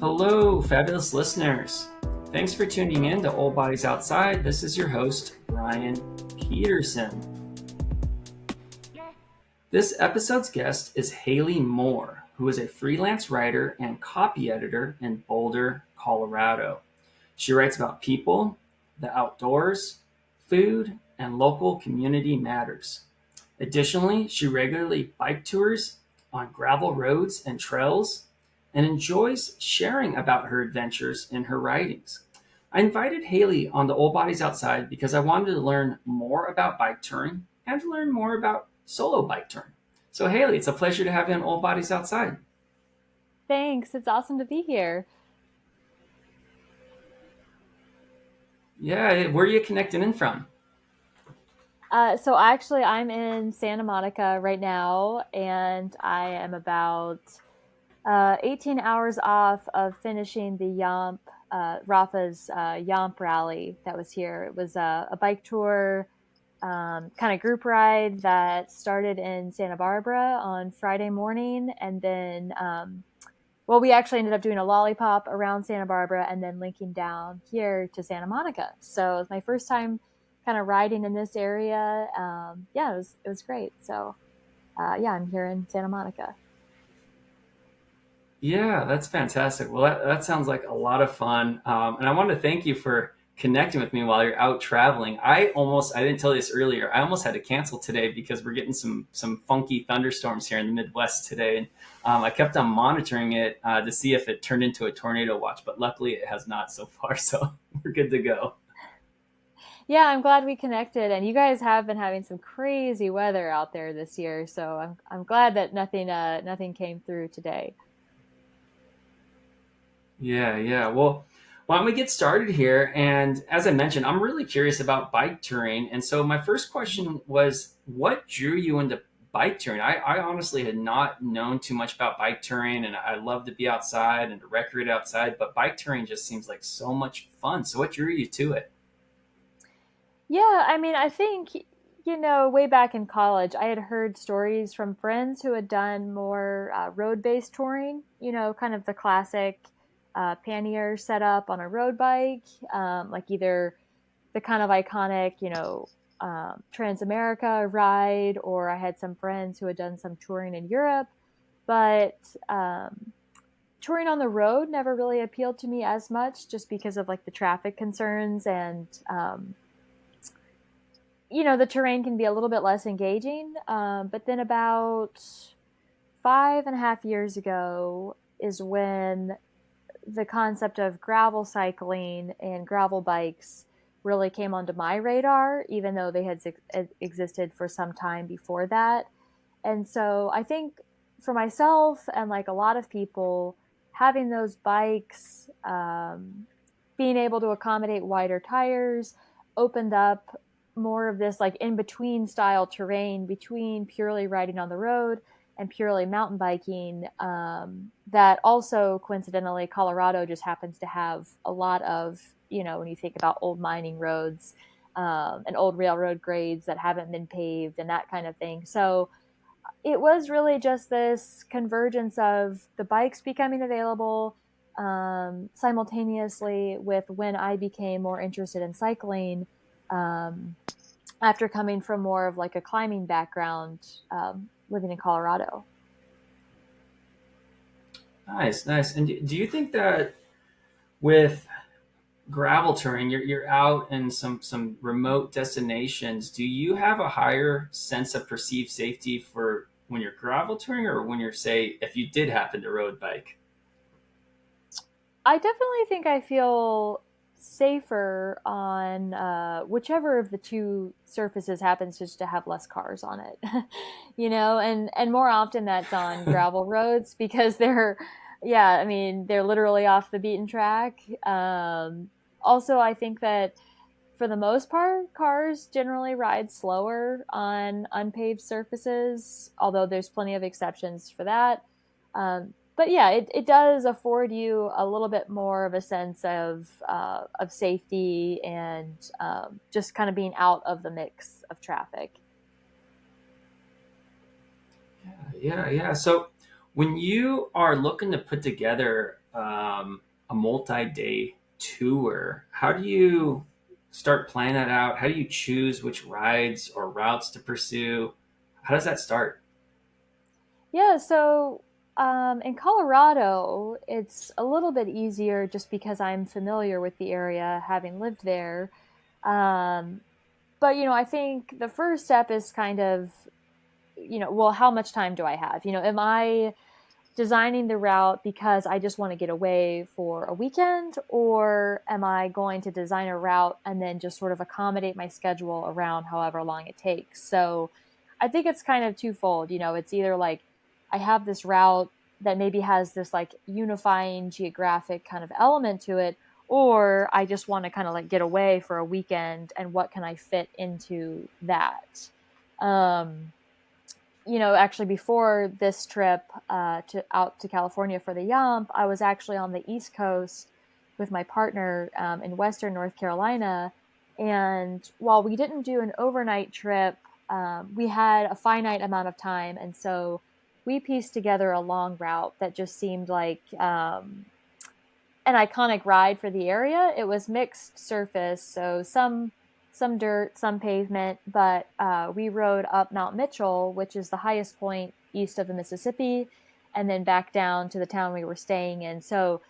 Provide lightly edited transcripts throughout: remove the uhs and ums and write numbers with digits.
Hello, fabulous listeners. Thanks for tuning in to Old Bodies Outside. This is your host, Brian Peterson. This episode's guest is Hailey Moore, who is a freelance writer and copy editor in Boulder, Colorado. She writes about people, the outdoors, food, and local community matters. Additionally, she regularly bike tours on gravel roads and trails and enjoys sharing about her adventures in her writings. I invited Hailey on the Old Bodies Outside because I wanted to learn more about bike touring and to learn more about solo bike touring. So, Hailey, it's a pleasure to have you on Old Bodies Outside. Thanks. It's awesome to be here. Yeah, where are you connecting in from? So actually, I'm in Santa Monica right now, and I am about 18 hours off of finishing the Rafa's Yomp rally that was here. It was a bike tour, kind of group ride that started in Santa Barbara on Friday morning, and then well, we actually ended up doing a lollipop around Santa Barbara and then linking down here to Santa Monica. So it was my first time kind of riding in this area. Yeah, it was great. So yeah, I'm here in Santa Monica. Yeah, that's fantastic. Well, that sounds like a lot of fun. And I want to thank you for connecting with me while you're out traveling. I didn't tell you this earlier. I almost had to cancel today because we're getting some funky thunderstorms here in the Midwest today. And I kept on monitoring it to see if it turned into a tornado watch, but luckily it has not so far. So we're good to go. Yeah, I'm glad we connected. And you guys have been having some crazy weather out there this year. So I'm glad that nothing came through today. Yeah, yeah. Well, why don't we get started here? And as I mentioned, I'm really curious about bike touring. And so my first question was, what drew you into bike touring? I honestly had not known too much about bike touring, and I love to be outside and to recreate outside, but bike touring just seems like so much fun. So what drew you to it? Yeah, I mean, I think, way back in college, I had heard stories from friends who had done more road-based touring, kind of the classic pannier setup on a road bike, like either the kind of iconic, Transamerica ride, or I had some friends who had done some touring in Europe, but touring on the road never really appealed to me as much just because of like the traffic concerns and the terrain can be a little bit less engaging. But then about 5.5 years ago is when the concept of gravel cycling and gravel bikes really came onto my radar, even though they had existed for some time before that. And so I think for myself and like a lot of people, having those bikes, being able to accommodate wider tires, opened up more of this like in between style terrain between purely riding on the road and purely mountain biking. That also coincidentally, Colorado just happens to have a lot of, when you think about old mining roads and old railroad grades that haven't been paved and that kind of thing. So it was really just this convergence of the bikes becoming available simultaneously with when I became more interested in cycling. Um, After coming from more of like a climbing background, living in Colorado. Nice, nice. And do you think that with gravel touring, you're out in some remote destinations. Do you have a higher sense of perceived safety for when you're gravel touring, or when you're, say, if you did happen to road bike? I definitely think I feel safer on whichever of the two surfaces happens just to have less cars on it, and more often that's on gravel roads because yeah, I mean, they're literally off the beaten track. Also, I think that for the most part, cars generally ride slower on unpaved surfaces, although there's plenty of exceptions for that. But yeah, it does afford you a little bit more of a sense of safety and just kind of being out of the mix of traffic. Yeah, yeah. So when you are looking to put together a multi-day tour. How do you start planning that out? How do you choose which rides or routes to pursue? How does that start? Yeah, so in Colorado, it's a little bit easier just because I'm familiar with the area, having lived there. Um, but, I think the first step is kind of, well, how much time do I have? Am I designing the route because I just want to get away for a weekend, or am I going to design a route and then just sort of accommodate my schedule around however long it takes? So I think it's kind of twofold. It's either like I have this route that maybe has this like unifying geographic kind of element to it, or I just want to kind of like get away for a weekend and what can I fit into that? Um, actually before this trip to out to California for the Yump, I was actually on the East Coast with my partner in Western North Carolina. And while we didn't do an overnight trip, we had a finite amount of time. And so we pieced together a long route that just seemed like an iconic ride for the area. It was mixed surface, so some dirt, some pavement, but we rode up Mount Mitchell, which is the highest point east of the Mississippi, and then back down to the town we were staying in. So,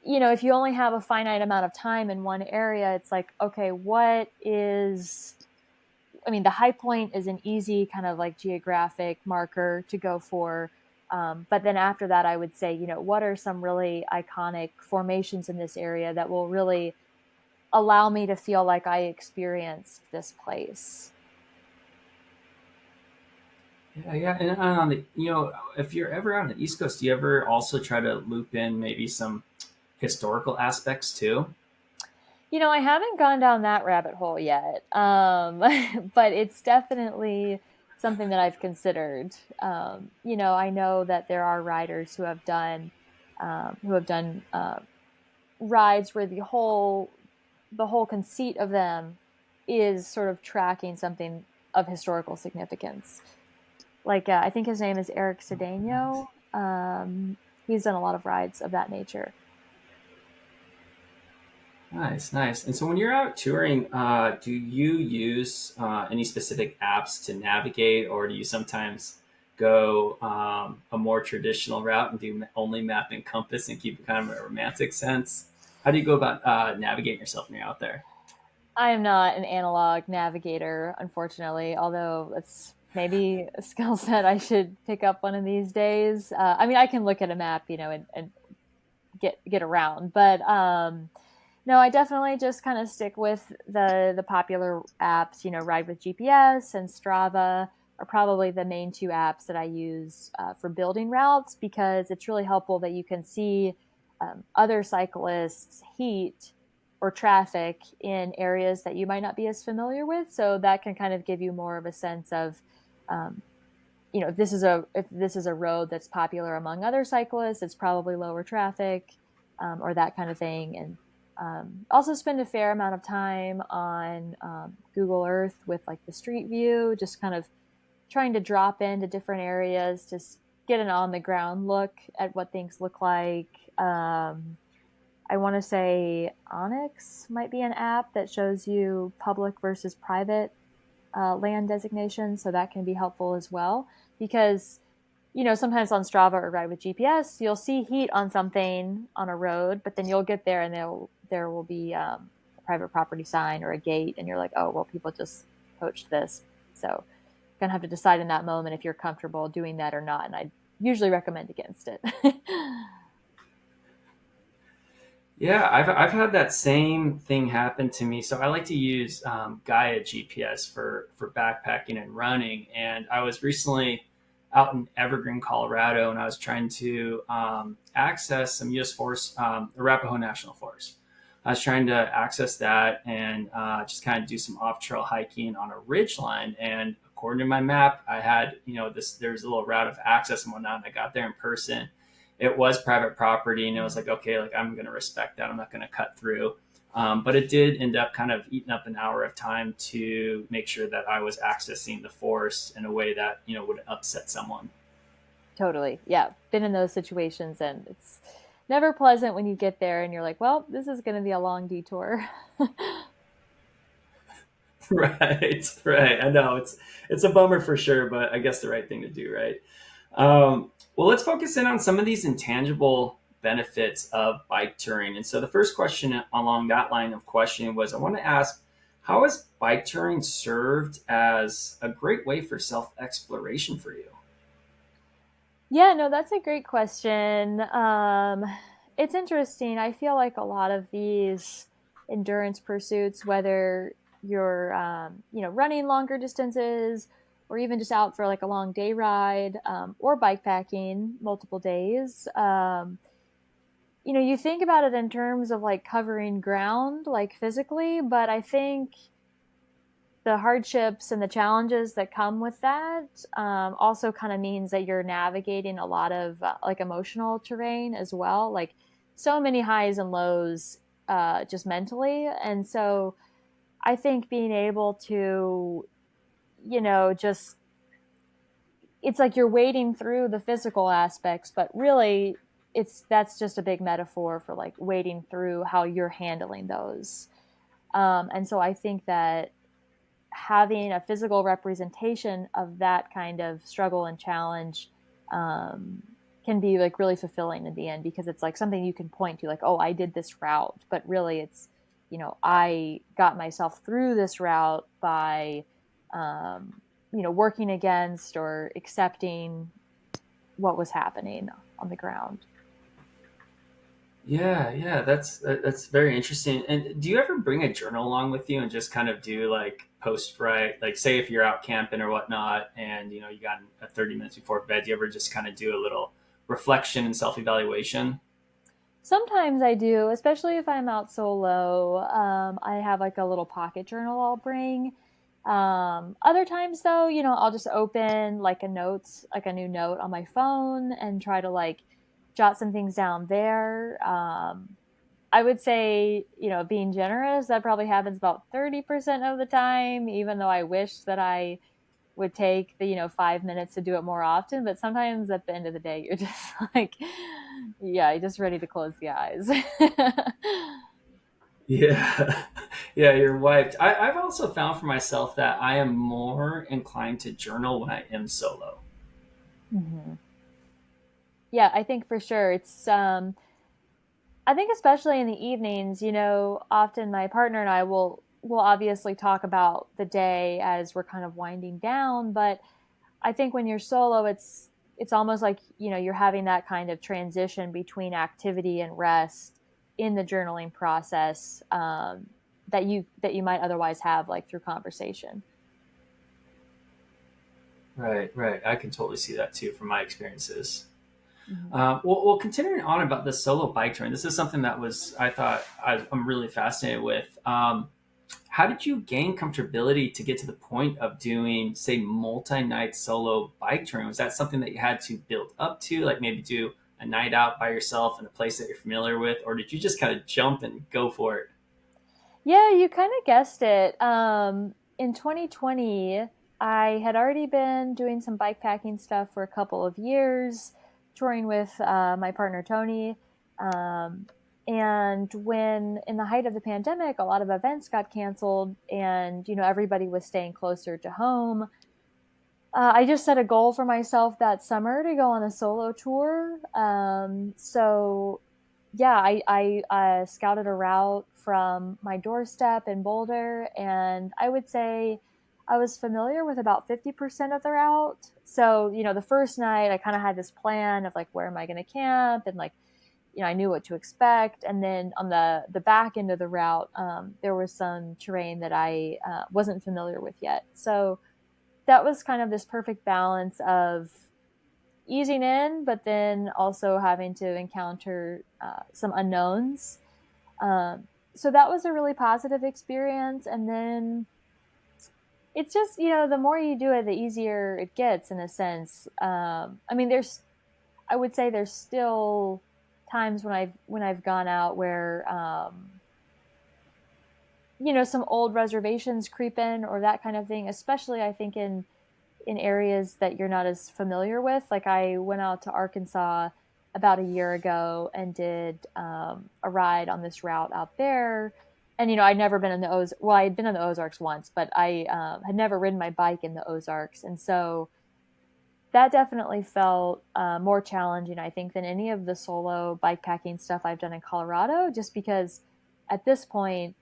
if you only have a finite amount of time in one area, it's like, okay, the high point is an easy kind of like geographic marker to go for. But then after that, I would say, what are some really iconic formations in this area that will really allow me to feel like I experienced this place? Yeah, yeah. And on the, if you're ever on the East Coast, do you ever also try to loop in maybe some historical aspects too? I haven't gone down that rabbit hole yet, but it's definitely something that I've considered. I know that there are riders who have done rides where the whole conceit of them is sort of tracking something of historical significance. Like I think his name is Eric Cedeno. He's done a lot of rides of that nature. Nice, nice. And so when you're out touring, do you use any specific apps to navigate, or do you sometimes go a more traditional route and do only map and compass and keep it kind of a romantic sense? How do you go about navigating yourself when you're out there? I am not an analog navigator, unfortunately, although it's maybe a skill set I should pick up one of these days. I can look at a map, and get around, but no, I definitely just kind of stick with the popular apps. Ride with GPS and Strava are probably the main two apps that I use for building routes, because it's really helpful that you can see other cyclists' heat or traffic in areas that you might not be as familiar with. So that can kind of give you more of a sense of, um, if this is a road that's popular among other cyclists, it's probably lower traffic, or that kind of thing. And also spend a fair amount of time on Google Earth with like the street view, just kind of trying to drop into different areas to get an on the ground look at what things look like. I want to say Onyx might be an app that shows you public versus private land designation, so that can be helpful as well. Because sometimes on Strava or Ride with GPS, you'll see heat on something on a road, but then you'll get there and there will be a private property sign or a gate, and you're like, oh well, people just poached this. So you're gonna have to decide in that moment if you're comfortable doing that or not. And I usually recommend against it. Yeah, I've had that same thing happen to me. So I like to use Gaia GPS for backpacking and running. And I was recently out in Evergreen, Colorado, and I was trying to access some U.S. forest, Arapaho National Forest. I was trying to access that and just kind of do some off trail hiking on a ridge line. And according to my map, I had there's a little route of access and whatnot. And I got there in person. It was private property, and it was like, okay, like I'm going to respect that. I'm not going to cut through. But it did end up kind of eating up an hour of time to make sure that I was accessing the forest in a way that would upset someone. Totally. Yeah. Been in those situations, and never pleasant when you get there and you're like, well, this is going to be a long detour. Right, right. I know it's a bummer for sure, but I guess the right thing to do, right? Well, let's focus in on some of these intangible benefits of bike touring. And so the first question along that line of questioning was I want to ask, how has bike touring served as a great way for self exploration for you? Yeah, no, that's a great question. It's interesting. I feel like a lot of these endurance pursuits, whether you're, running longer distances or even just out for like a long day ride, or bike packing multiple days, you think about it in terms of like covering ground, like physically, but I think the hardships and the challenges that come with that also kind of means that you're navigating a lot of like emotional terrain as well, like so many highs and lows, just mentally. And so I think being able to, just, it's like you're wading through the physical aspects, but really that's just a big metaphor for like wading through how you're handling those. And so I think that having a physical representation of that kind of struggle and challenge, um, can be like really fulfilling in the end, because it's like something you can point to, like, oh, I did this route, but really it's, I got myself through this route by, um, working against or accepting what was happening on the ground. Yeah, yeah, that's very interesting. And do you ever bring a journal along with you and just kind of do like post write, like say if you're out camping or whatnot, and you got a 30 minutes before bed, do you ever just kind of do a little reflection and self evaluation? Sometimes I do, especially if I'm out solo. I have like a little pocket journal I'll bring. Other times though, I'll just open like like a new note on my phone and try to like jot some things down there. I would say, being generous, that probably happens about 30% of the time, even though I wish that I would take the 5 minutes to do it more often. But sometimes at the end of the day you're just like, yeah, you're just ready to close the eyes. Yeah, yeah, you're wiped. I've also found for myself that I am more inclined to journal when I am solo. Hmm. Yeah, I think for sure it's, I think especially in the evenings, often my partner and I will obviously talk about the day as we're kind of winding down. But I think when you're solo, it's almost like, you're having that kind of transition between activity and rest in the journaling process, that you might otherwise have like through conversation. Right, right. I can totally see that too from my experiences. Hmm. Well, continuing on about the solo bike touring, this is something that was I thought I'm really fascinated with. How did you gain comfortability to get to the point of doing, say, multi-night solo bike touring? Was that something that you had to build up to, like maybe do a night out by yourself in a place that you're familiar with, or did you just kind of jump and go for it? Yeah, you kind of guessed it. In 2020, I had already been doing some bike packing stuff for a couple of years, touring with my partner Tony. Um, and when in the height of the pandemic, a lot of events got canceled, and everybody was staying closer to home. I just set a goal for myself that summer to go on a solo tour. So yeah, I scouted a route from my doorstep in Boulder, and I would say I was familiar with about 50% of the route. So, the first night I kind of had this plan of like, where am I going to camp? And like, I knew what to expect. And then on the back end of the route, there was some terrain that I wasn't familiar with yet. So that was kind of this perfect balance of easing in, but then also having to encounter some unknowns. So that was a really positive experience. And then it's just, the more you do it, the easier it gets in a sense. I mean, I would say there's still times when I've gone out where, some old reservations creep in or that kind of thing, especially I think in areas that you're not as familiar with. Like I went out to Arkansas about a year ago and did a ride on this route out there. And I'd never been in the Ozarks. Well, I had been in the Ozarks once, but I had never ridden my bike in the Ozarks, and so that definitely felt more challenging, I think, than any of the solo bikepacking stuff I've done in Colorado, just because at this point,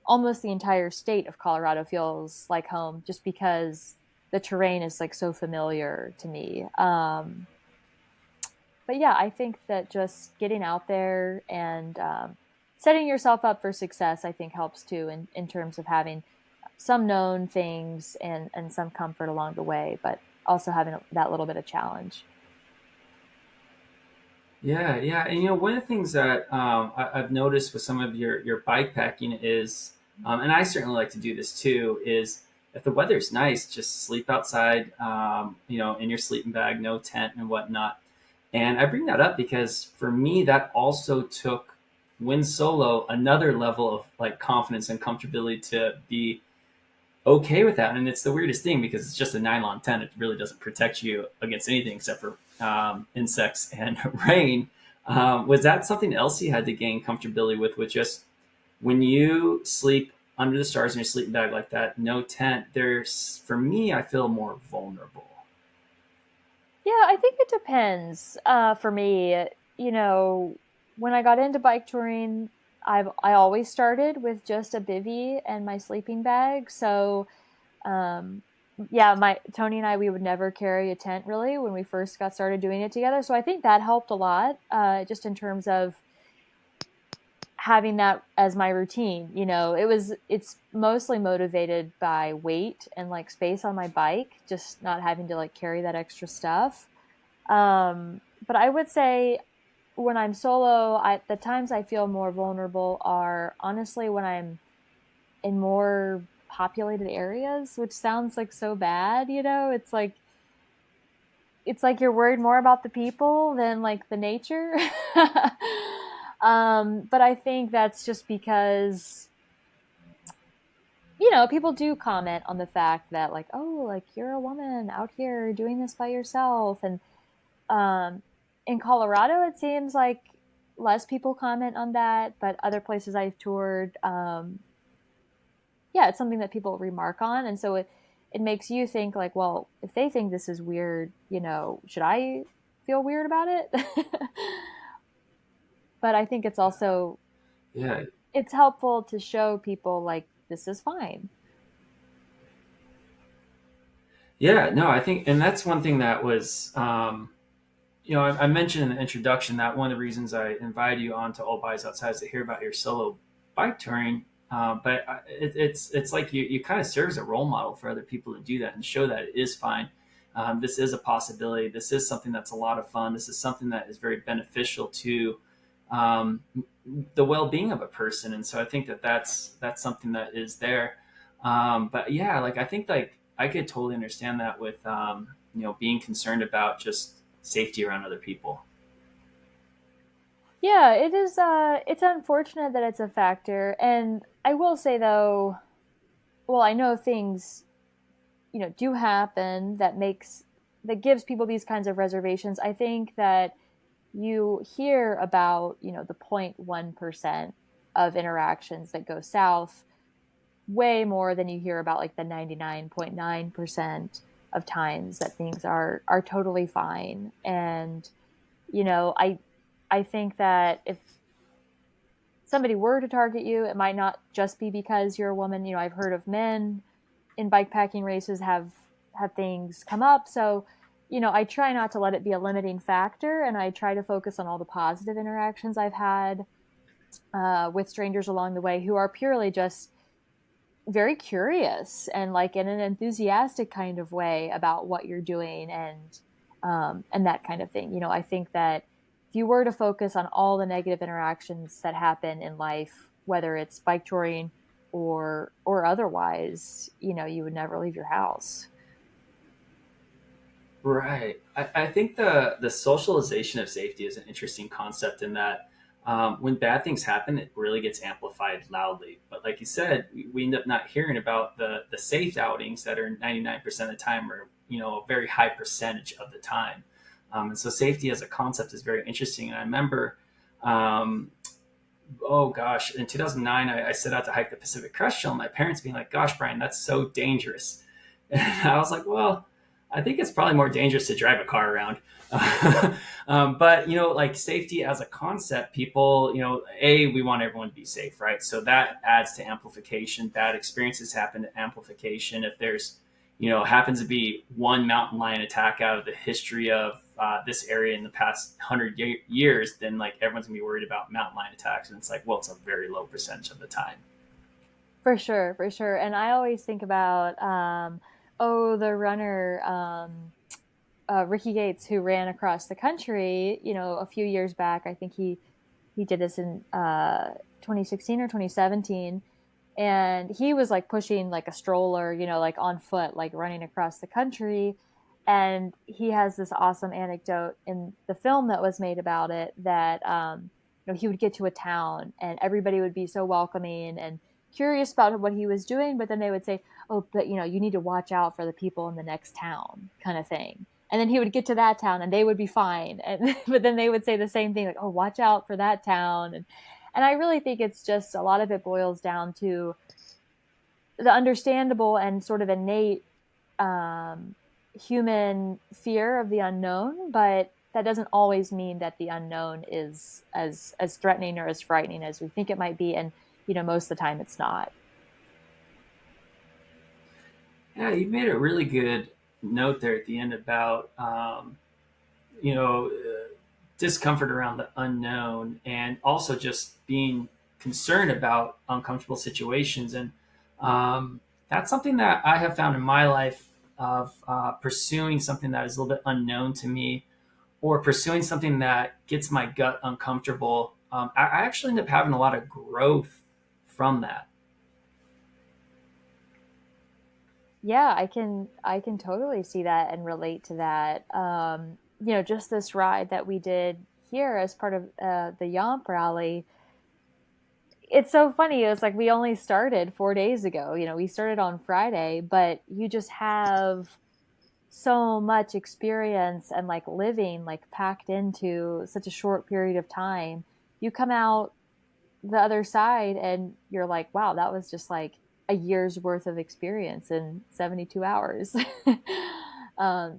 almost the entire state of Colorado feels like home, just because the terrain is like so familiar to me. But yeah, I think that just getting out there and setting yourself up for success, I think helps too, in terms of having some known things and some comfort along the way, but also having that little bit of challenge. Yeah, yeah, and one of the things that I've noticed with some of your bike packing is, and I certainly like to do this too, is if the weather's nice, just sleep outside, in your sleeping bag, no tent and whatnot. And I bring that up because for me, that also took when solo another level of like confidence and comfortability to be okay with that. And it's the weirdest thing because it's just a nylon tent. It really doesn't protect you against anything except for insects and rain. Was that something else you had to gain comfortability with just when you sleep under the stars in your sleeping bag like that, no tent? There's for me, I feel more vulnerable. Yeah, I think it depends. For me, when I got into bike touring, I always started with just a bivy and my sleeping bag. So, um, yeah, my Tony and I, we would never carry a tent really when we first got started doing it together. So I think that helped a lot, just in terms of having that as my routine. It's mostly motivated by weight and like space on my bike, just not having to like carry that extra stuff. But I would say when I'm solo, the times I feel more vulnerable are honestly when I'm in more populated areas, which sounds like so bad. It's like you're worried more about the people than like the nature. But I think that's just because people do comment on the fact that like, oh, like you're a woman out here doing this by yourself, and um, in Colorado, it seems like less people comment on that, but other places I've toured, yeah, it's something that people remark on, and so it makes you think like, well, if they think this is weird, should I feel weird about it? But I think it's also Yeah, it's helpful to show people like this is fine. yeah, no, I think, and that's one thing that was, I mentioned in the introduction that one of the reasons I invited you on to All Buys Outside is to hear about your solo bike touring. But it's like you kind of serve as a role model for other people to do that and show that it is fine. This is a possibility. This is something that's a lot of fun. This is something that is very beneficial to um, the well-being of a person. And so I think that that's something that is there. But yeah, like I think like I could totally understand that with being concerned about just safety around other people. Yeah, it is. It's unfortunate that it's a factor, and I will say though, well, I know things do happen that gives people these kinds of reservations. I think that you hear about the 0.1% of interactions that go south way more than you hear about like the 99.9% of times that things are totally fine. And I think that if somebody were to target you, it might not just be because you're a woman. I've heard of men in bikepacking races have things come up. So, I try not to let it be a limiting factor, and I try to focus on all the positive interactions I've had with strangers along the way who are purely just very curious and like in an enthusiastic kind of way about what you're doing, and that kind of thing. I think that if you were to focus on all the negative interactions that happen in life, whether it's bike touring or otherwise, you would never leave your house. Right. I think the socialization of safety is an interesting concept in that when bad things happen, it really gets amplified loudly. But like you said, we end up not hearing about the safe outings that are 99% of the time or, a very high percentage of the time. And so safety as a concept is very interesting. And I remember, um, oh gosh, in 2009, I set out to hike the Pacific Crest Trail. And my parents being like, "Gosh, Brian, that's so dangerous." And I was like, "Well, I think it's probably more dangerous to drive a car around." But like safety as a concept, people, we want everyone to be safe, right? So that adds to amplification. Bad experiences happen to amplification. If there's, happens to be one mountain lion attack out of the history of this area in the past 100 years, then like everyone's gonna be worried about mountain lion attacks, and it's like, well, it's a very low percentage of the time. For sure, for sure. And I always think about, the runner, Ricky Gates, who ran across the country, a few years back. I think he did this in 2016 or 2017, and he was like pushing like a stroller, like on foot, like running across the country. And he has this awesome anecdote in the film that was made about it, that he would get to a town and everybody would be so welcoming and curious about what he was doing, but then they would say, "Oh, but you need to watch out for the people in the next town," kind of thing. And then he would get to that town and they would be fine, and but then they would say the same thing, like, "Oh, watch out for that town." And I really think it's just, a lot of it boils down to the understandable and sort of innate um, human fear of the unknown, but that doesn't always mean that the unknown is as threatening or as frightening as we think it might be. And most of the time it's not. Yeah, you made a really good note there at the end about you know discomfort around the unknown, and also just being concerned about uncomfortable situations. And that's something that I have found in my life, of pursuing something that is a little bit unknown to me, or pursuing something that gets my gut uncomfortable. I actually end up having a lot of growth from that. Yeah, I can totally see that and relate to that. Just this ride that we did here as part of the Yomp rally. It's so funny. It's like we only started 4 days ago. We started on Friday, but you just have so much experience and like living like packed into such a short period of time. You come out the other side and you're like, wow, that was just like a year's worth of experience in 72 hours.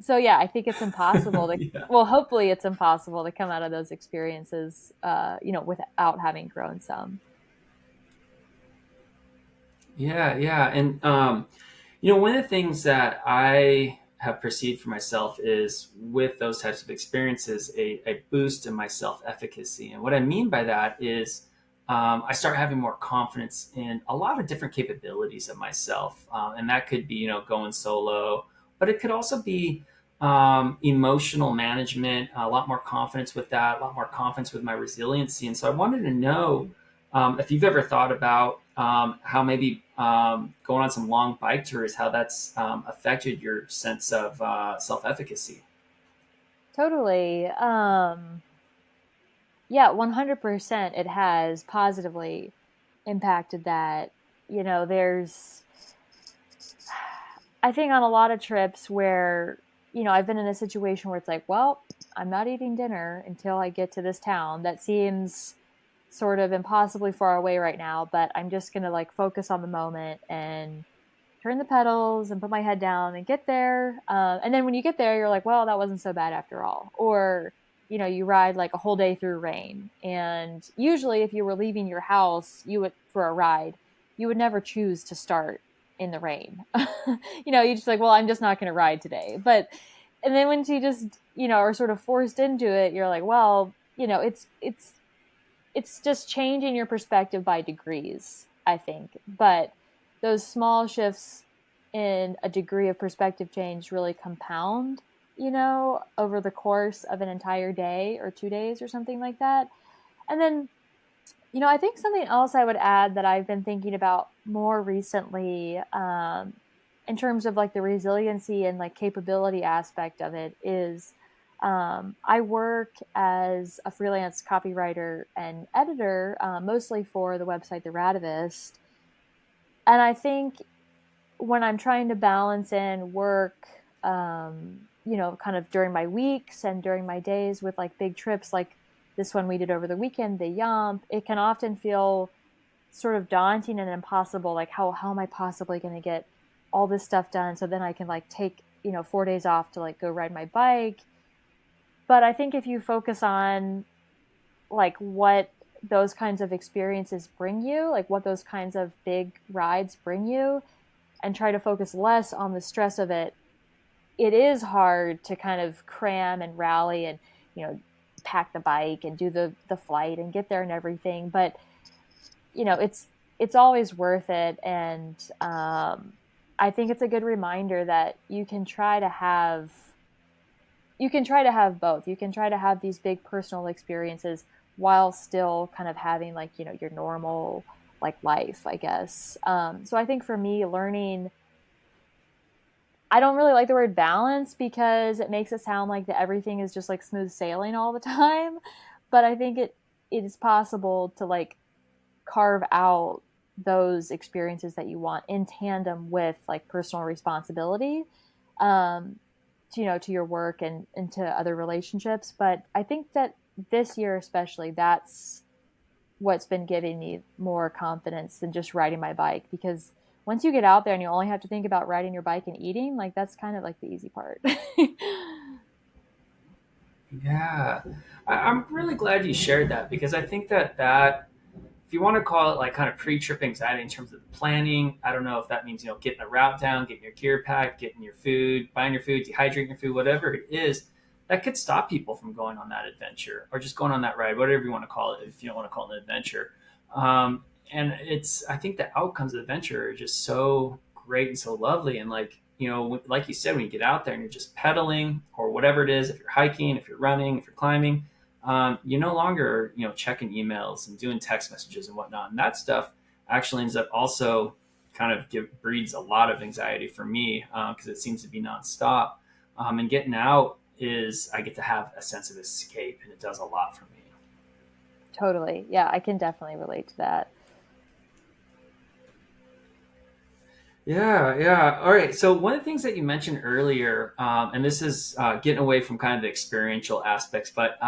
So yeah, I think it's impossible to, Yeah. well, hopefully it's impossible to come out of those experiences, without having grown some. Yeah, yeah. And one of the things that I have perceived for myself is, with those types of experiences, a boost in my self-efficacy. And what I mean by that is, I start having more confidence in a lot of different capabilities of myself. And that could be, going solo, but it could also be emotional management, a lot more confidence with that, a lot more confidence with my resiliency. And so I wanted to know, if you've ever thought about how maybe going on some long bike tours, how that's affected your sense of self-efficacy. Totally. Yeah, 100% it has positively impacted that. There's, I think, on a lot of trips where, I've been in a situation where it's like, well, I'm not eating dinner until I get to this town that seems sort of impossibly far away right now, but I'm just going to like focus on the moment and turn the pedals and put my head down and get there. And then when you get there, you're like, well, that wasn't so bad after all. Or, you ride like a whole day through rain. And usually, if you were leaving your house, for a ride, you would never choose to start in the rain. You just like, well, I'm just not going to ride today. And then when you just, are sort of forced into it, you're like, well, it's just changing your perspective by degrees, I think. But those small shifts in a degree of perspective change really compound, over the course of an entire day or 2 days or something like that. And then, I think something else I would add that I've been thinking about more recently, in terms of like the resiliency and like capability aspect of it, is I work as a freelance copywriter and editor, mostly for the website The Radivist. And I think when I'm trying to balance in work, kind of during my weeks and during my days with like big trips like this one we did over the weekend, the Yump, it can often feel sort of daunting and impossible. Like, how am I possibly going to get all this stuff done? So then I can like take, 4 days off to like go ride my bike. But I think if you focus on like what those kinds of experiences bring you, like what those kinds of big rides bring you, and try to focus less on the stress of it, it is hard to kind of cram and rally and, you know, pack the bike and do the flight and get there and everything. But, it's always worth it. And I think it's a good reminder that you can try to have both. You can try to have these big personal experiences while still kind of having like, your normal like life, I guess. So I think for me, learning, I don't really like the word balance because it makes it sound like that everything is just like smooth sailing all the time. But I think it is possible to like carve out those experiences that you want in tandem with like personal responsibility, um, to your work and to other relationships. But I think that this year especially, that's what's been giving me more confidence than just riding my bike, because once you get out there and you only have to think about riding your bike and eating, like that's kind of like the easy part. Yeah, I'm really glad you shared that because I think that if you want to call it like kind of pre-trip anxiety in terms of the planning, I don't know if that means getting the route down, getting your gear packed, getting your food, buying your food, dehydrating your food, whatever it is, that could stop people from going on that adventure or just going on that ride, whatever you want to call it. If you don't want to call it an adventure, um, and I think the outcomes of the adventure are just so great and so lovely, and like like you said, when you get out there and you're just pedaling or whatever it is, if you're hiking, if you're running, if you're climbing, you no longer checking emails and doing text messages and whatnot, and that stuff actually ends up also kind of breeds a lot of anxiety for me because it seems to be nonstop. And getting out is I get to have a sense of escape, and it does a lot for me. Totally. Yeah, I can definitely relate to that. Yeah, yeah. All right. So one of the things that you mentioned earlier, and this is getting away from kind of the experiential aspects, but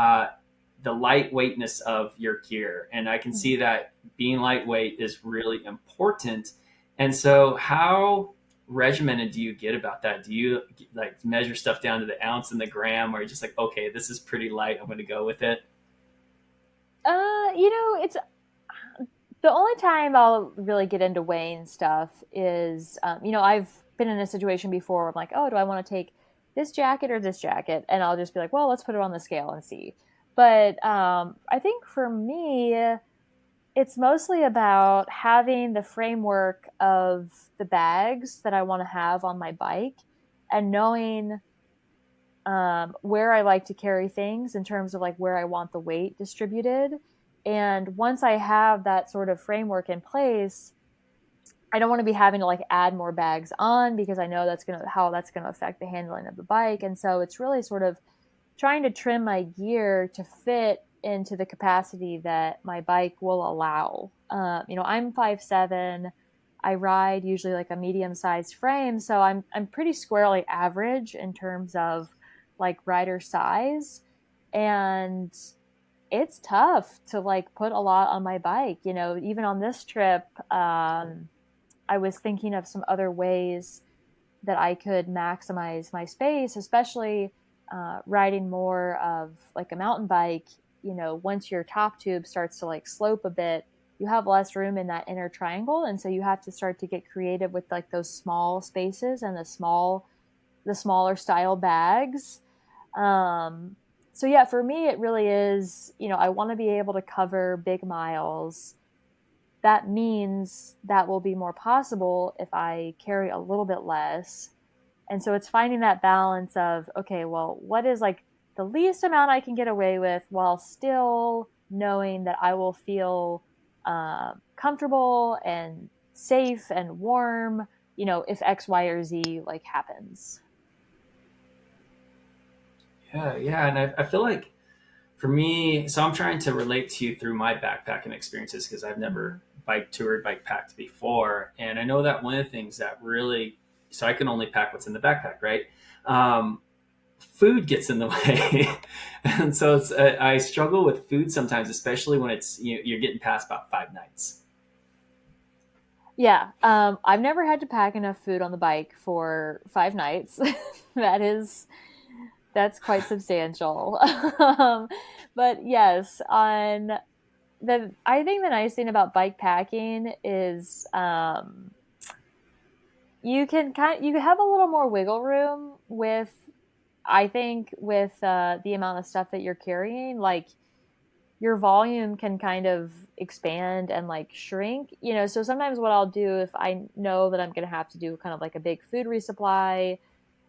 the lightweightness of your gear, and I can see that being lightweight is really important. And so, how regimented do you get about that? Do you like measure stuff down to the ounce and the gram, or you're just like, okay, this is pretty light, I'm going to go with it? It's the only time I'll really get into weighing stuff is, I've been in a situation before where I'm like, oh, do I want to take this jacket or this jacket? And I'll just be like, well, let's put it on the scale and see. But I think for me, it's mostly about having the framework of the bags that I want to have on my bike and knowing where I like to carry things in terms of like where I want the weight distributed. And once I have that sort of framework in place, I don't want to be having to like add more bags on because I know how that's gonna affect the handling of the bike. And so it's really sort of trying to trim my gear to fit into the capacity that my bike will allow. I'm 5'7". I ride usually like a medium sized frame, so I'm pretty squarely average in terms of like rider size, and it's tough to like put a lot on my bike. Even on this trip, I was thinking of some other ways that I could maximize my space, especially riding more of like a mountain bike. Once your top tube starts to like slope a bit, you have less room in that inner triangle, and so you have to start to get creative with like those small spaces and the smaller style bags. Um, so yeah, for me, it really is. I want to be able to cover big miles. That means that will be more possible if I carry a little bit less. And so it's finding that balance of, okay, well, what is like the least amount I can get away with while still knowing that I will feel comfortable and safe and warm, if X, Y, or Z like happens. Yeah, yeah. And I feel like for me, so I'm trying to relate to you through my backpacking experiences because I've never Mhm. bike toured, bike packed before. And I know that one of the things that really, so I can only pack what's in the backpack, right? Um, food gets in the way. And so I struggle with food sometimes, especially when you're getting past about 5 nights. Yeah, I've never had to pack enough food on the bike for 5 nights. that is that's quite substantial. But yes, on the I think the nice thing about bike packing is you have a little more wiggle room with, I think, with the amount of stuff that you're carrying. Like your volume can kind of expand and like shrink, so sometimes what I'll do if I know that I'm going to have to do kind of like a big food resupply,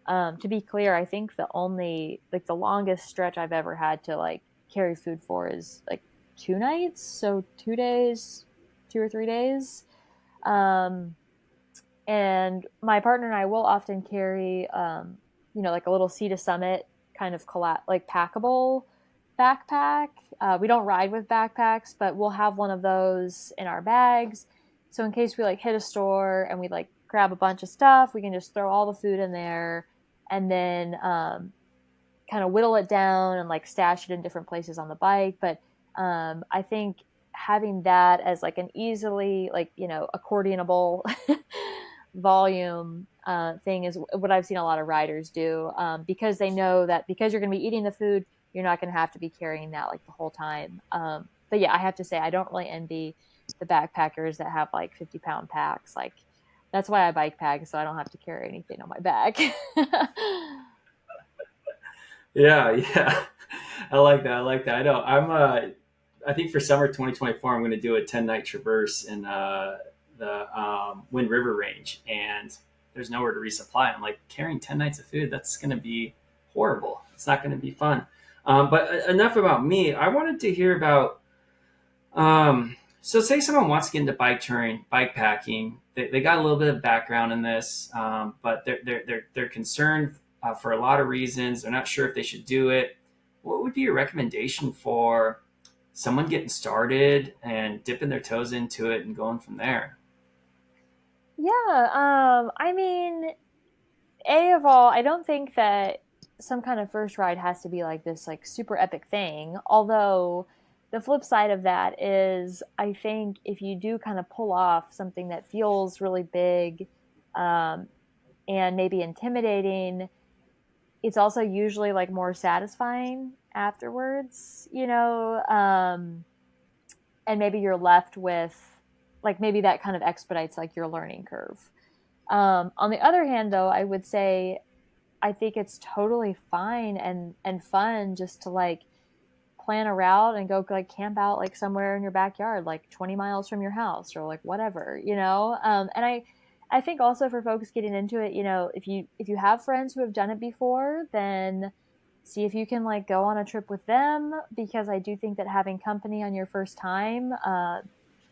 to be clear, I think the only like the longest stretch I've ever had to like carry food for is like 2 nights, so 2 days, 2 or 3 days. um and my partner and I will often carry, like a little Sea to Summit kind of like packable backpack. We don't ride with backpacks, but we'll have one of those in our bags. So in case we like hit a store and we like grab a bunch of stuff, we can just throw all the food in there and then kind of whittle it down and like stash it in different places on the bike. But I think having that as like an easily like accordionable volume thing is what I've seen a lot of riders do, because they know that because you're going to be eating the food, you're not going to have to be carrying that like the whole time. But yeah, I have to say I don't really envy the backpackers that have like 50-pound packs. Like that's why I bike pack, so I don't have to carry anything on my back. Yeah, yeah. I like that. I like that. I know. I think for summer 2024, I'm going to do a 10-night traverse in the Wind River Range, and there's nowhere to resupply. I'm like carrying 10 nights of food. That's going to be horrible. It's not going to be fun. But enough about me. I wanted to hear about. So, say someone wants to get into bike touring, bike packing. They got a little bit of background in this, but they're concerned for a lot of reasons. They're not sure if they should do it. What would be your recommendation for someone getting started and dipping their toes into it and going from there? Yeah, I mean, A of all, I don't think that some kind of first ride has to be like this like super epic thing. Although the flip side of that is I think if you do kind of pull off something that feels really big, um, and maybe intimidating, it's also usually like more satisfying afterwards, and maybe you're left with like maybe that kind of expedites like your learning curve. On the other hand, though, I would say I think it's totally fine and fun just to like plan a route and go like camp out like somewhere in your backyard, like 20 miles from your house or like whatever, and I think also for folks getting into it, if you have friends who have done it before, then see if you can like go on a trip with them, because I do think that having company on your first time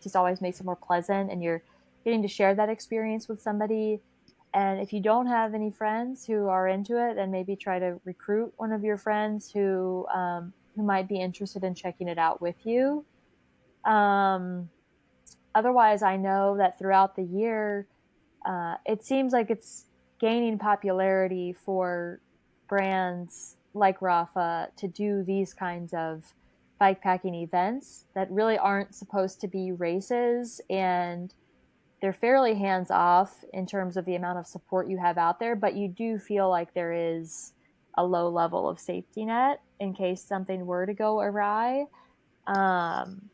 just always makes it more pleasant, and you're getting to share that experience with somebody. And if you don't have any friends who are into it, then maybe try to recruit one of your friends who might be interested in checking it out with you. Um, Otherwise, I know that throughout the year, it seems like it's gaining popularity for brands like Rafa to do these kinds of bikepacking events that really aren't supposed to be races, and they're fairly hands off in terms of the amount of support you have out there, but you do feel like there is a low level of safety net in case something were to go awry. Um,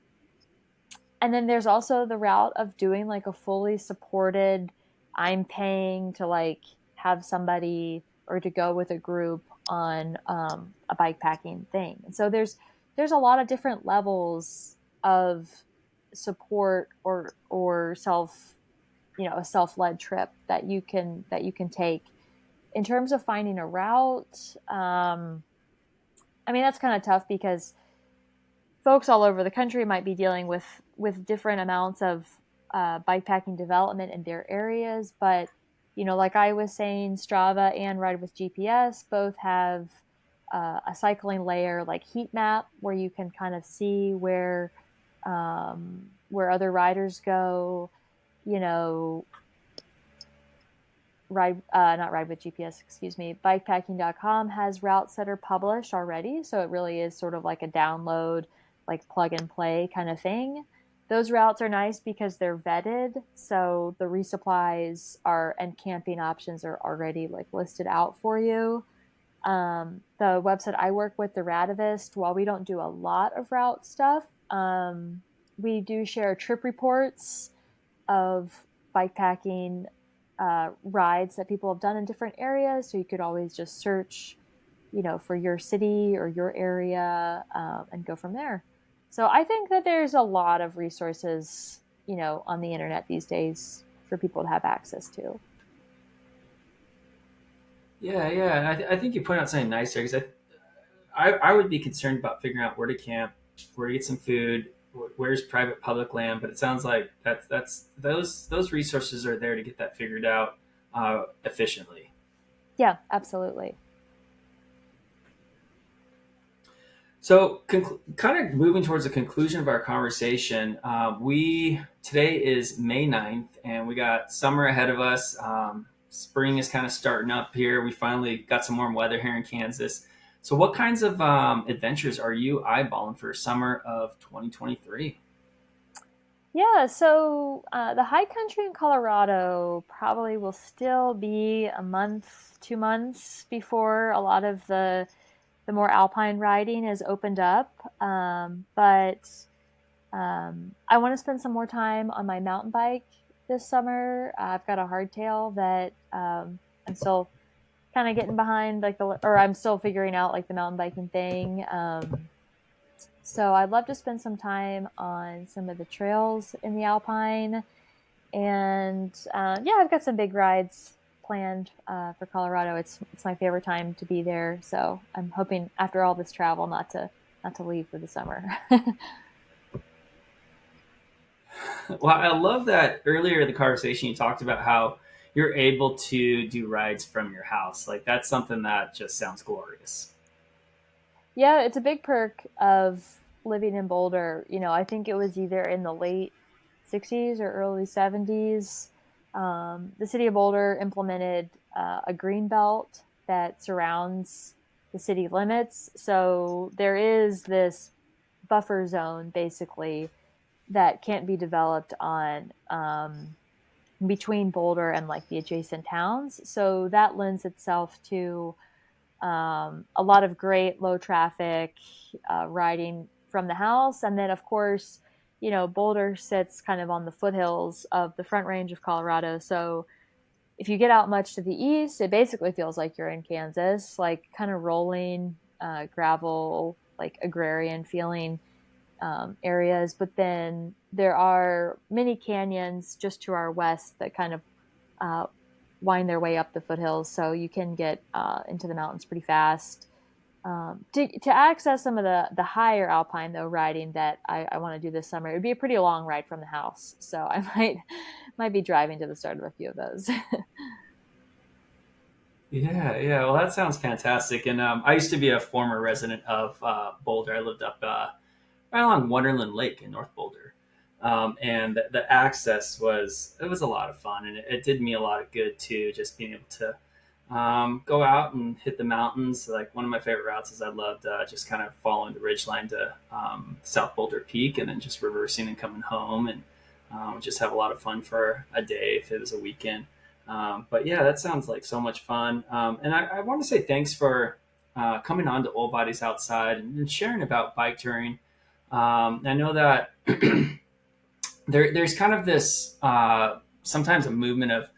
and then there's also the route of doing like a fully supported, I'm paying to like have somebody or to go with a group on a bike packing thing. And so there's a lot of different levels of support or a self-led trip that you can take. In terms of finding a route, I mean that's kind of tough because folks all over the country might be dealing with different amounts of bikepacking development in their areas. But like I was saying, Strava and Ride with GPS both have a cycling layer like heat map where you can kind of see where other riders go. You know, not ride with GPS, excuse me, bikepacking.com has routes that are published already. So it really is sort of like a download, like plug and play kind of thing. Those routes are nice because they're vetted. So the resupplies are and camping options are already like listed out for you. The website I work with, the Radivist, while we don't do a lot of route stuff, we do share trip reports of bikepacking rides that people have done in different areas. So you could always just search, for your city or your area and go from there. So I think that there's a lot of resources, on the internet these days for people to have access to. Yeah, yeah. And I think you point out something nice there because I would be concerned about figuring out where to camp, where to get some food, where's private public land. But it sounds like that's those resources are there to get that figured out efficiently. Yeah, absolutely. So, kind of moving towards the conclusion of our conversation, we today is May 9th, and we got summer ahead of us. Spring is kind of starting up here. We finally got some warm weather here in Kansas. So, what kinds of adventures are you eyeballing for summer of 2023? Yeah, so the high country in Colorado probably will still be a month, 2 months before a lot of the more alpine riding is opened up. But I want to spend some more time on my mountain bike this summer. I've got a hardtail that I'm still kind of getting behind, or I'm still figuring out like the mountain biking thing. So I'd love to spend some time on some of the trails in the Alpine. And yeah, I've got some big rides planned for Colorado. It's my favorite time to be there. So I'm hoping after all this travel not to leave for the summer. Well, I love that earlier in the conversation you talked about how you're able to do rides from your house. Like that's something that just sounds glorious. Yeah, it's a big perk of living in Boulder. I think it was either in the late 60s or early 70s. The city of Boulder implemented a green belt that surrounds the city limits. So there is this buffer zone basically that can't be developed on between Boulder and like the adjacent towns. So that lends itself to a lot of great low traffic riding from the house. And then, of course, Boulder sits kind of on the foothills of the Front Range of Colorado. So if you get out much to the east, it basically feels like you're in Kansas, like kind of rolling gravel, like agrarian feeling areas. But then there are many canyons just to our west that kind of uh, wind their way up the foothills, so you can get into the mountains pretty fast. To access some of the higher alpine though riding that I want to do this summer, it would be a pretty long ride from the house. So I might be driving to the start of a few of those. Yeah, yeah. Well, that sounds fantastic. And I used to be a former resident of Boulder. I lived up right along Wonderland Lake in North Boulder, and the access was it was a lot of fun, and it did me a lot of good too. Just being able to go out and hit the mountains. Like one of my favorite routes is I loved just kind of following the ridgeline to South Boulder Peak, and then just reversing and coming home, and just have a lot of fun for a day if it was a weekend. But yeah, that sounds like so much fun. And I want to say thanks for coming on to Old Bodies Outside and sharing about bike touring. I know that there's kind of this sometimes a movement of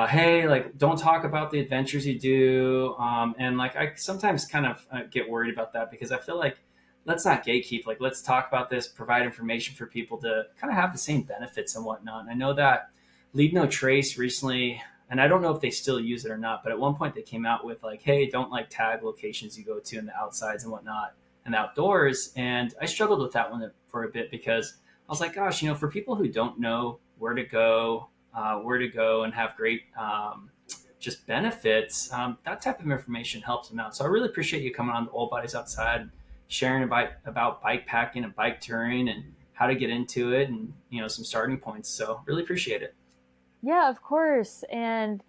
hey, like don't talk about the adventures you do, and like I sometimes kind of get worried about that because I feel like let's not gatekeep. Like let's talk about this, provide information for people to kind of have the same benefits and whatnot. And I know that Leave No Trace recently. And I don't know if they still use it or not, but at one point they came out with like, "Hey, don't like tag locations you go to in the outsides and whatnot." And outdoors. And I struggled with that one for a bit because I was like, gosh, for people who don't know where to go and have great just benefits, that type of information helps them out. So I really appreciate you coming on the Old Bodies Outside, and sharing about bike packing and bike touring and how to get into it and, some starting points. So really appreciate it. Yeah, of course. And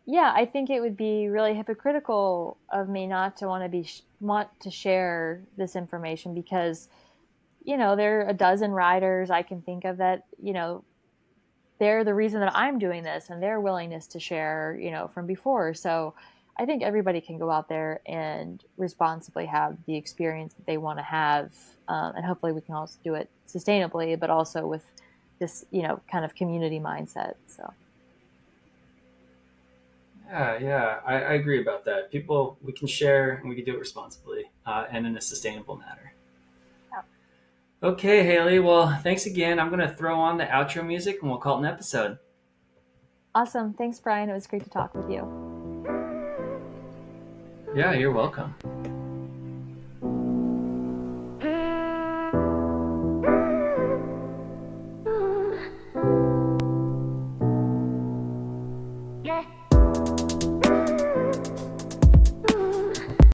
Yeah, I think it would be really hypocritical of me not to want to share this information because there are a dozen riders I can think of that they're the reason that I'm doing this and their willingness to share from before. So I think everybody can go out there and responsibly have the experience that they want to have, and hopefully we can also do it sustainably, but also with this kind of community mindset. So Yeah, yeah, I agree about that. People, we can share and we can do it responsibly and in a sustainable manner. yeah. Okay, Haley. Well, thanks again. I'm going to throw on the outro music and we'll call it an episode. Awesome. Thanks, Brian. It was great to talk with you. Yeah, you're welcome.